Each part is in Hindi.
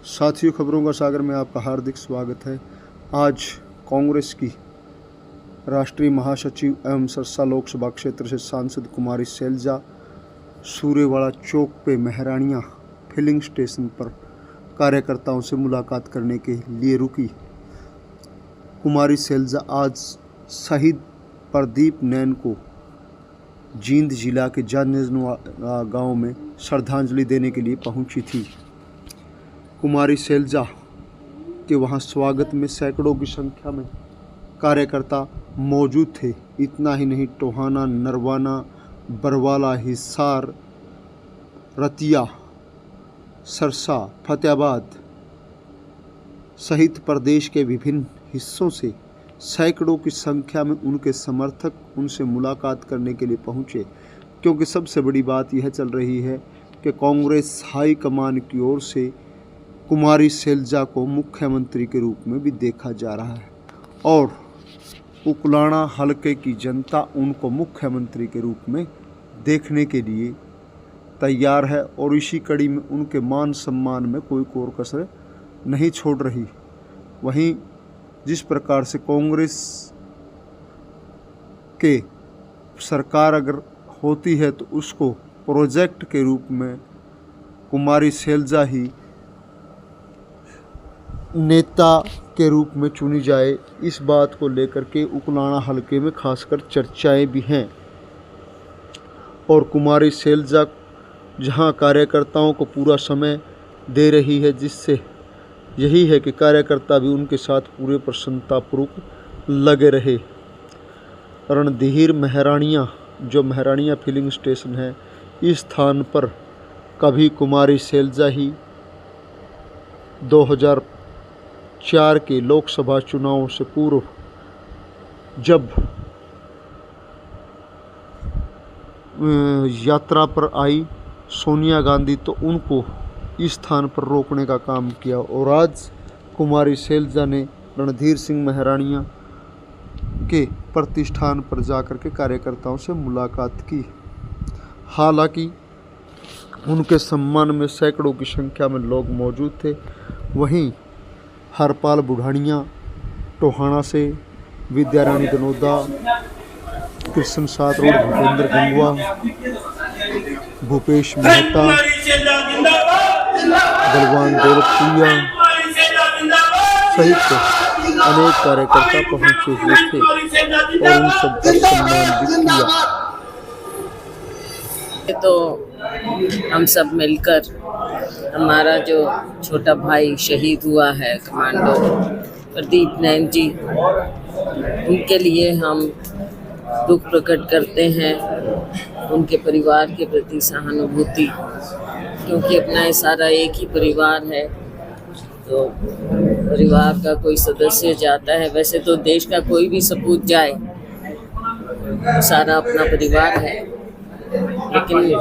साथियों, खबरों का सागर में आपका हार्दिक स्वागत है। आज कांग्रेस की राष्ट्रीय महासचिव एवं सरसा लोकसभा क्षेत्र से सांसद कुमारी शैलजा सूर्यवाड़ा चौक पे महराणिया फिलिंग स्टेशन पर कार्यकर्ताओं से मुलाकात करने के लिए रुकी। कुमारी शैलजा आज शहीद प्रदीप नैन को जींद जिला के जानजनवा गांव में श्रद्धांजलि देने के लिए पहुंची थी। कुमारी शैलजा के वहां स्वागत में सैकड़ों की संख्या में कार्यकर्ता मौजूद थे। इतना ही नहीं, टोहाना, नरवाना, बरवाला, हिसार, रतिया, सरसा, फतेहाबाद सहित प्रदेश के विभिन्न हिस्सों से सैकड़ों की संख्या में उनके समर्थक उनसे मुलाकात करने के लिए पहुंचे, क्योंकि सबसे बड़ी बात यह चल रही है कि कांग्रेस हाईकमान की ओर से कुमारी शैलजा को मुख्यमंत्री के रूप में भी देखा जा रहा है और उकलाना हलके की जनता उनको मुख्यमंत्री के रूप में देखने के लिए तैयार है और इसी कड़ी में उनके मान सम्मान में कोई कोर कसर नहीं छोड़ रही। वहीं जिस प्रकार से कांग्रेस के सरकार अगर होती है तो उसको प्रोजेक्ट के रूप में कुमारी शैलजा ही नेता के रूप में चुनी जाए, इस बात को लेकर के उकलाना हलके में खासकर चर्चाएं भी हैं। और कुमारी शैलजा जहां कार्यकर्ताओं को पूरा समय दे रही है, जिससे यही है कि कार्यकर्ता भी उनके साथ पूरे प्रसन्नतापूर्वक लगे रहे। रणधीर महराणिया, जो महराणिया फिलिंग स्टेशन है, इस स्थान पर कभी कुमारी शैलजा ही 2004 के लोकसभा चुनावों से पूर्व जब यात्रा पर आई सोनिया गांधी, तो उनको इस स्थान पर रोकने का काम किया और आज कुमारी शैलजा ने रणधीर सिंह महराणिया के प्रतिष्ठान पर जाकर के कार्यकर्ताओं से मुलाकात की। हालांकि उनके सम्मान में सैकड़ों की संख्या में लोग मौजूद थे। वहीं हरपाल बुढ़ानिया टोहाना से, विद्यारानी दनोदा, कृष्ण सात रोड भूपेंद्र गंगवा, भूपेश मेहता, बलवान दौलतपुरिया सहित अनेक कार्यकर्ता पहुंचे हुए थे और उन सबका सम्मान भी किया। तो हम सब मिलकर हमारा जो छोटा भाई शहीद हुआ है कमांडो प्रदीप नैन जी, उनके लिए हम दुख प्रकट करते हैं, उनके परिवार के प्रति सहानुभूति, क्योंकि अपना ये सारा एक ही परिवार है। तो परिवार का कोई सदस्य जाता है, वैसे तो देश का कोई भी सपूत जाए सारा अपना परिवार है, लेकिन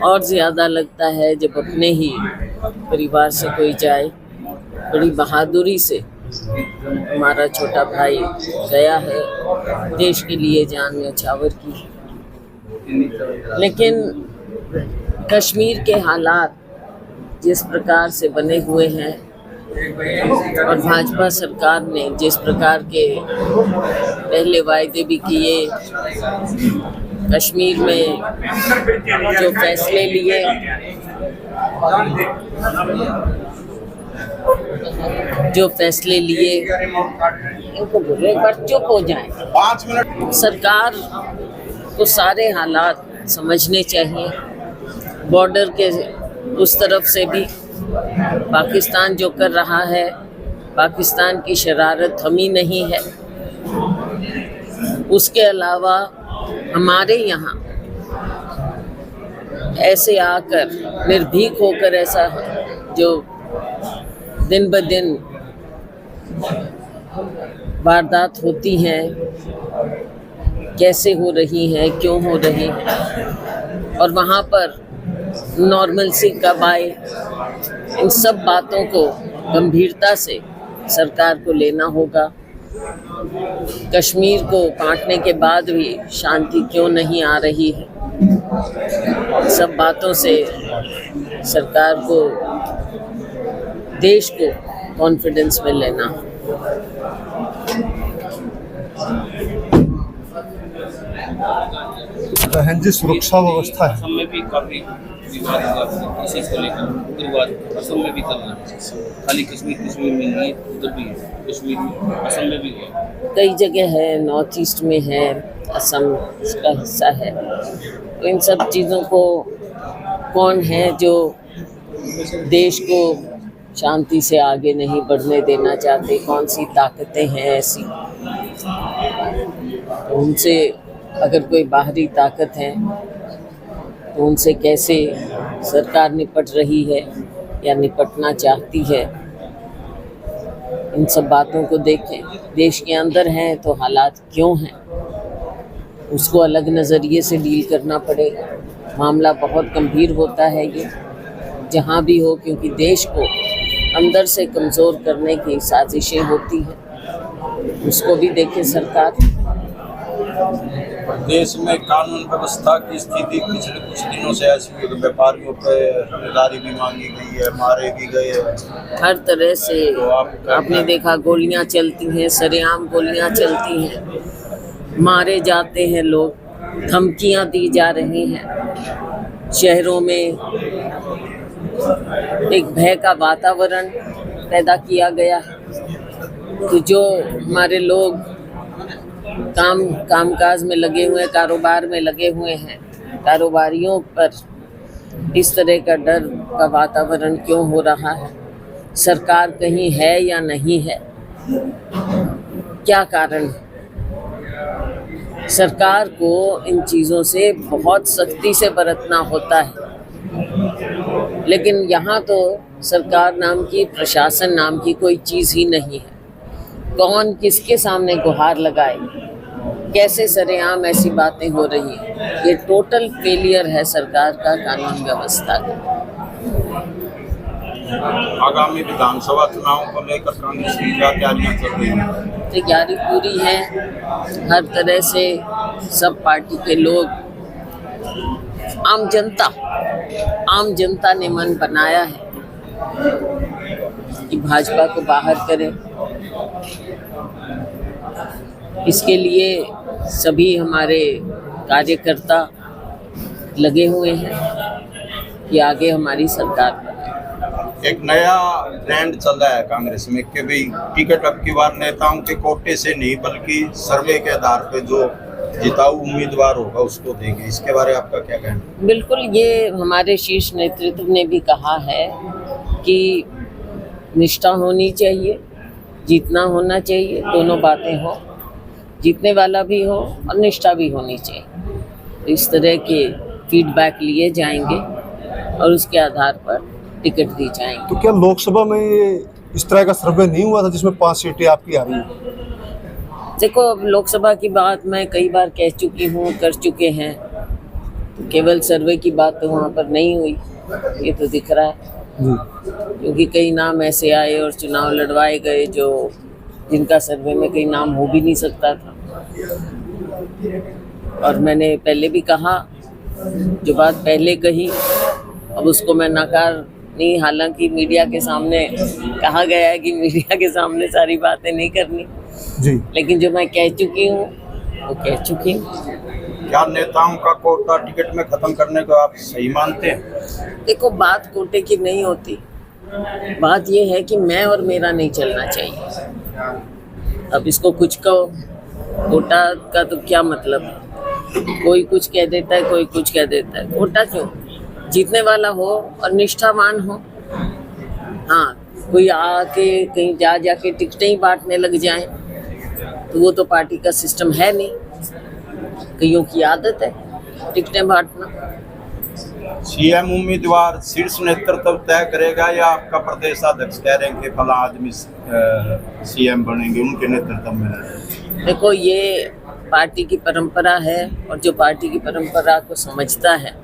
और ज़्यादा लगता है जब अपने ही परिवार से कोई जाए। बड़ी बहादुरी से हमारा छोटा भाई गया है, देश के लिए जान न्यौछावर की। लेकिन कश्मीर के हालात जिस प्रकार से बने हुए हैं और भाजपा सरकार ने जिस प्रकार के पहले वायदे भी किए, कश्मीर में जो फैसले लिए, इनको बोले चुप हो जाए। सरकार को सारे हालात समझने चाहिए। बॉर्डर के उस तरफ से भी पाकिस्तान जो कर रहा है, पाकिस्तान की शरारत थमी नहीं है। उसके अलावा हमारे यहाँ ऐसे आकर निर्भीक होकर ऐसा जो दिन ब दिन वारदात होती हैं, कैसे हो रही हैं, क्यों हो रही हैं और वहाँ पर नॉर्मलसी कब आए, इन सब बातों को गंभीरता से सरकार को लेना होगा। कश्मीर को बांटने के बाद भी शांति क्यों नहीं आ रही है, सब बातों से सरकार को देश को कॉन्फिडेंस में लेना। बहन जी, सुरक्षा व्यवस्था है, असम में भी काफी विवाद हुआ इस चीज को लेकर, उग्रवाद असम में भी चल रहा है, खाली कश्मीर में नहीं, उधर भी है, कश्मीर में, असम में भी हुआ। कई जगह है, नॉर्थ ईस्ट में है, असम इसका हिस्सा है। तो इन सब चीज़ों को कौन है जो देश को शांति से आगे नहीं बढ़ने देना चाहते, कौन सी ताकतें हैं ऐसी, तो उनसे अगर कोई बाहरी ताकत है तो उनसे कैसे सरकार निपट रही है या निपटना चाहती है, इन सब बातों को देखें। देश के अंदर हैं तो हालात क्यों हैं, उसको अलग नज़रिए से डील करना पड़ेगा। मामला बहुत गंभीर होता है ये, जहाँ भी हो, क्योंकि देश को अंदर से कमज़ोर करने की साजिशें होती हैं, उसको भी देखे सरकार। देश में कानून व्यवस्था की स्थिति पिछले कुछ दिनों से ऐसी है कि व्यापारियों पर जिम्मेदारी भी मांगी गई है, मारे भी गए हैं। हर तरह से तो आपने देखा गोलियां चलती हैं, सरेआम गोलियां चलती हैं, मारे जाते हैं लोग, धमकियां दी जा रही हैं, शहरों में एक भय का वातावरण पैदा किया गया है। तो जो हमारे लोग कामकाज में लगे हुए हैं, कारोबार में लगे हुए हैं, कारोबारियों पर इस तरह का डर का वातावरण क्यों हो रहा है? सरकार कहीं है या नहीं है? क्या कारण है? सरकार को इन चीज़ों से बहुत सख्ती से बरतना होता है, लेकिन यहाँ तो सरकार नाम की, प्रशासन नाम की कोई चीज़ ही नहीं है। कौन किसके सामने गुहार लगाए? कैसे सरेआम ऐसी बातें हो रही हैं? ये टोटल फेलियर है सरकार का, कानून व्यवस्था का। आगामी विधानसभा चुनाव को लेकर कांग्रेस की क्या तैयारियां चल रही हैं? तैयारी पूरी है, हर तरह से सब पार्टी के लोग, आम जनता ने मन बनाया है कि भाजपा को बाहर करें। इसके लिए सभी हमारे कार्यकर्ता लगे हुए हैं कि आगे हमारी सरकार बने। एक नया ट्रेंड चल रहा है कांग्रेस में कि भाई टिकट अब की बार नेताओं के कोटे से नहीं बल्कि सर्वे के आधार पे जो जिताऊ उम्मीदवार होगा उसको देंगे। इसके बारे में आपका क्या कहना है? बिल्कुल, ये हमारे शीर्ष नेतृत्व ने भी कहा है कि निष्ठा होनी चाहिए, जीतना होना चाहिए, दोनों बातें हो, जीतने वाला भी हो और निष्ठा भी होनी चाहिए। तो इस तरह के फीडबैक लिए जाएंगे और उसके आधार पर टिकट दी जाएंगी। तो क्या लोकसभा में ये इस तरह का सर्वे नहीं हुआ था जिसमें 5 सीटें आपकी आ रही हैं? देखो, अब लोकसभा की बात मैं कई बार कह चुकी हूँ, कर चुके हैं, तो केवल सर्वे की बात तो वहाँ पर नहीं हुई, ये तो दिख रहा है। क्योंकि कई नाम ऐसे आए और चुनाव लड़वाए गए जो जिनका सर्वे में कई नाम हो भी नहीं सकता था। और मैंने पहले भी कहा, जो बात पहले कही अब उसको मैं नकार नहीं, हालांकि मीडिया के सामने कहा गया है कि मीडिया के सामने सारी बातें नहीं करनी जी, लेकिन जो मैं कह चुकी हूँ वो कह चुकी हूँ। क्या नेताओं का कोटा टिकट में खत्म करने को आप सही मानते हैं? देखो, बात कोटे की नहीं होती, बात ये है कि मैं और मेरा नहीं चलना चाहिए। अब इसको कुछ कहो, कोटा का तो क्या मतलब है? कोई कुछ कह देता है, कोई कुछ कह देता है। कोटा क्यों? जीतने वाला हो और निष्ठावान हो। हाँ, कोई आके कहीं जाके टिकटें ही बांटने लग जाए तो वो तो पार्टी का सिस्टम है नहीं। कईयों की आदत है टिकटें बांटना। सीएम उम्मीदवार शीर्ष नेतृत्व तय करेगा या आपका प्रदेश अध्यक्ष कह रहे हैं कि फला आदमी सीएम बनेंगे, उनके नेतृत्व में? देखो, ये पार्टी की परंपरा है और जो पार्टी की परंपरा को समझता है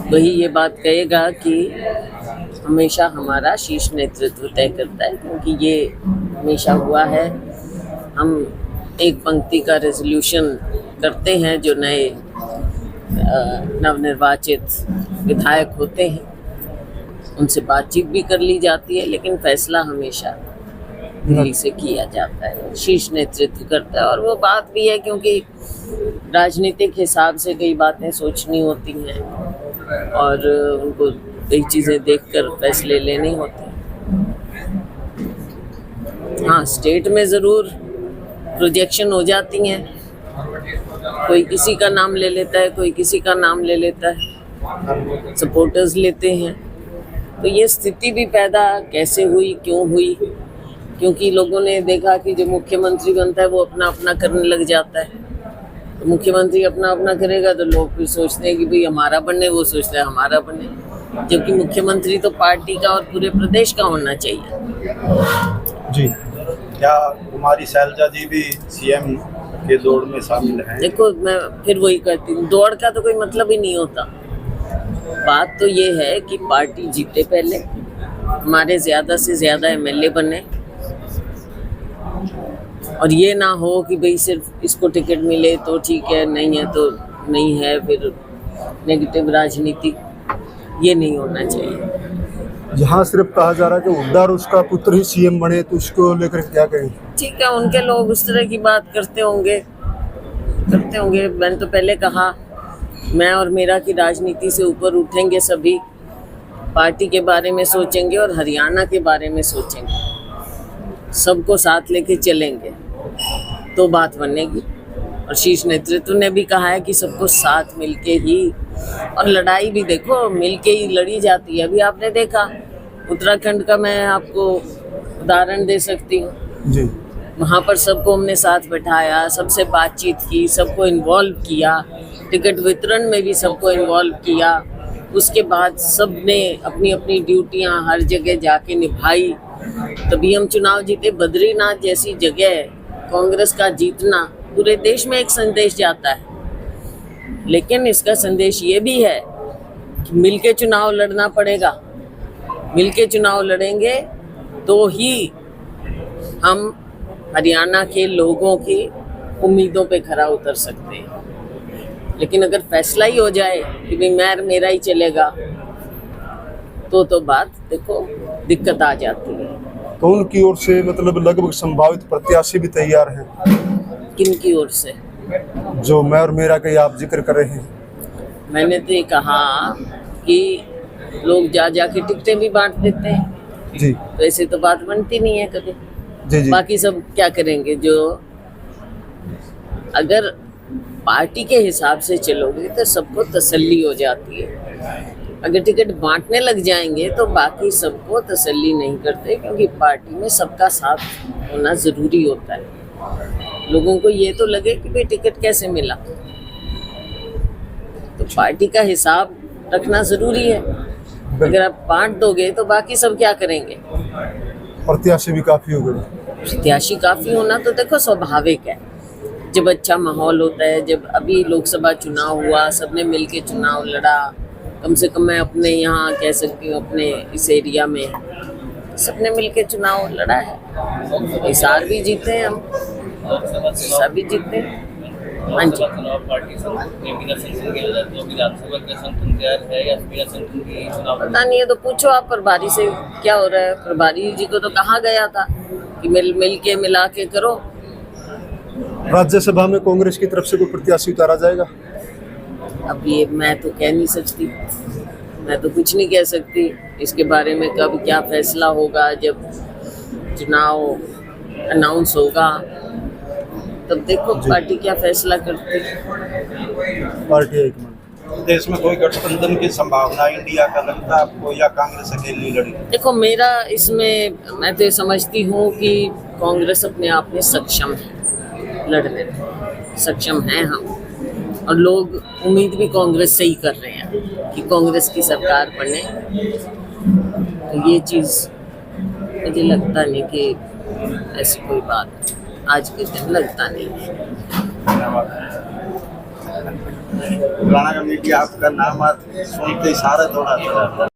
वही ये बात कहेगा कि हमेशा हमारा शीर्ष नेतृत्व तय करता है, क्योंकि ये हमेशा हुआ है। हम एक पंक्ति का रेजोल्यूशन करते हैं जो नए नवनिर्वाचित विधायक होते हैं, उनसे बातचीत भी कर ली जाती है, लेकिन फैसला हमेशा दिल्ली से किया जाता है, शीर्ष नेतृत्व करता है। और वो बात भी है क्योंकि राजनीतिक हिसाब से कई बातें सोचनी होती हैं और उनको कई चीज़ें देखकर फैसले लेने होते हैं। हाँ, स्टेट में ज़रूर प्रोजेक्शन हो जाती हैं, कोई किसी का नाम ले लेता है, कोई किसी का नाम ले लेता है, सपोर्टर्स लेते हैं। तो ये स्थिति भी पैदा कैसे हुई, क्यों हुई? क्योंकि लोगों ने देखा कि जो मुख्यमंत्री बनता है वो अपना अपना करने लग जाता है। तो मुख्यमंत्री अपना अपना करेगा तो लोग फिर सोचते हैं कि भाई हमारा बने, वो सोचते हैं हमारा बने, जबकि मुख्यमंत्री तो पार्टी का और पूरे प्रदेश का होना चाहिए। जी, क्या कुमारी शैलजा जी भी सीएम के दौड़ में शामिल हैं? देखो, मैं फिर वही करती हूँ, दौड़ का तो कोई मतलब ही नहीं होता। बात तो ये है कि पार्टी जीते, पहले हमारे ज़्यादा से ज़्यादा एमएलए बने, और ये ना हो कि भाई सिर्फ इसको टिकट मिले तो ठीक है, नहीं है तो नहीं है, फिर नेगेटिव राजनीति, ये नहीं होना चाहिए। जहाँ सिर्फ कहा जा रहा है कि हुड्डा और उसका पुत्र ही सीएम बने, तो उसको लेकर क्या कहें? ठीक है, उनके लोग उस तरह की बात करते होंगे। मैंने तो पहले कहा, मैं और मेरा की राजनीति से ऊपर उठेंगे, सभी पार्टी के बारे में सोचेंगे और हरियाणा के बारे में सोचेंगे, सबको साथ लेके चलेंगे तो बात बनेगी। और शीर्ष नेतृत्व ने भी कहा है कि सबको साथ मिलके ही, और लड़ाई भी देखो मिलके ही लड़ी जाती है। अभी आपने देखा उत्तराखंड का, मैं आपको उदाहरण दे सकती हूँ जी, वहाँ पर सबको हमने साथ बैठाया, सबसे बातचीत की, सबको इन्वॉल्व किया, टिकट वितरण में भी सबको इन्वॉल्व किया। उसके बाद सब ने अपनी अपनी ड्यूटियाँ हर जगह जाके निभाई, तभी हम चुनाव जीते। बद्रीनाथ जैसी जगह कांग्रेस का जीतना पूरे देश में एक संदेश जाता है, लेकिन इसका संदेश ये भी है कि मिलके चुनाव लड़ना पड़ेगा। मिलके चुनाव लड़ेंगे तो ही हम हरियाणा के लोगों की उम्मीदों पे खरा उतर सकते हैं। लेकिन अगर फैसला ही हो जाए कि भाई मैं मेरा ही चलेगा, तो बात देखो दिक्कत आ जाती है। तो उनकी ओर से मतलब लगभग संभावित प्रत्याशी भी तैयार हैं? किन की ओर से? जो मैं और मेरा का आप जिक्र कर रहे हैं। मैंने तो ये कहा कि लोग जा के टिकटें भी बांट देते हैं जी, तो ऐसे तो बात बनती नहीं है कभी। जी जी, बाकी सब क्या करेंगे? जो अगर पार्टी के हिसाब से चलोगे तो सबको तसल्ली हो जाती है। अगर टिकट बांटने लग जाएंगे तो बाकी सबको तसल्ली नहीं करते, क्योंकि पार्टी में सबका साथ होना ज़रूरी होता है। लोगों को ये तो लगे कि भाई टिकट कैसे मिला, तो पार्टी का हिसाब रखना ज़रूरी है। अगर आप बांट दोगे तो बाकी सब क्या करेंगे? प्रत्याशी भी काफ़ी हो गए। प्रत्याशी काफ़ी होना तो देखो स्वाभाविक है, जब अच्छा माहौल होता है। जब अभी लोकसभा चुनाव हुआ, सबने मिलके चुनाव लड़ा, कम से कम मैं अपने यहाँ कह सकती हूँ, अपने इस एरिया में सबने मिलके चुनाव लड़ा है। हिसार भी जीते हैं हम, हिसार भी जीते हैं। हाँ जी, चुनाव पार्टी बिना संगठन के तो विधानसभा का संगठन तैयार है या बिना संगठन की चुनाव? पता नहीं है, तो पूछो आप प्रभारी से क्या हो रहा है। प्रभारी जी को तो कहा गया था कि मिल के मिला के करो। राज्यसभा में कांग्रेस की तरफ से कोई प्रत्याशी उतारा जाएगा? अब ये मैं तो कह नहीं सकती, मैं तो कुछ नहीं कह सकती इसके बारे में। कब क्या फैसला होगा, जब चुनाव अनाउंस होगा तब देखो पार्टी क्या फैसला करती है। Party high command. देश में कोई गठबंधन की संभावना इंडिया का लगता है आपको, या कांग्रेस अकेली लड़ेगी? देखो, मेरा इसमें मैं तो ये समझती हूँ कि कांग्रेस अपने आप में सक्षम है, लड़ने में सक्षम हैं हम, और लोग उम्मीद भी कांग्रेस से ही कर रहे हैं कि कांग्रेस की सरकार बने। तो ये चीज़ मुझे लगता नहीं कि ऐसी कोई बात आज के दिन लगता नहीं है। पुराना का मीडिया आपका नाम सुनते ही सारा दौड़ा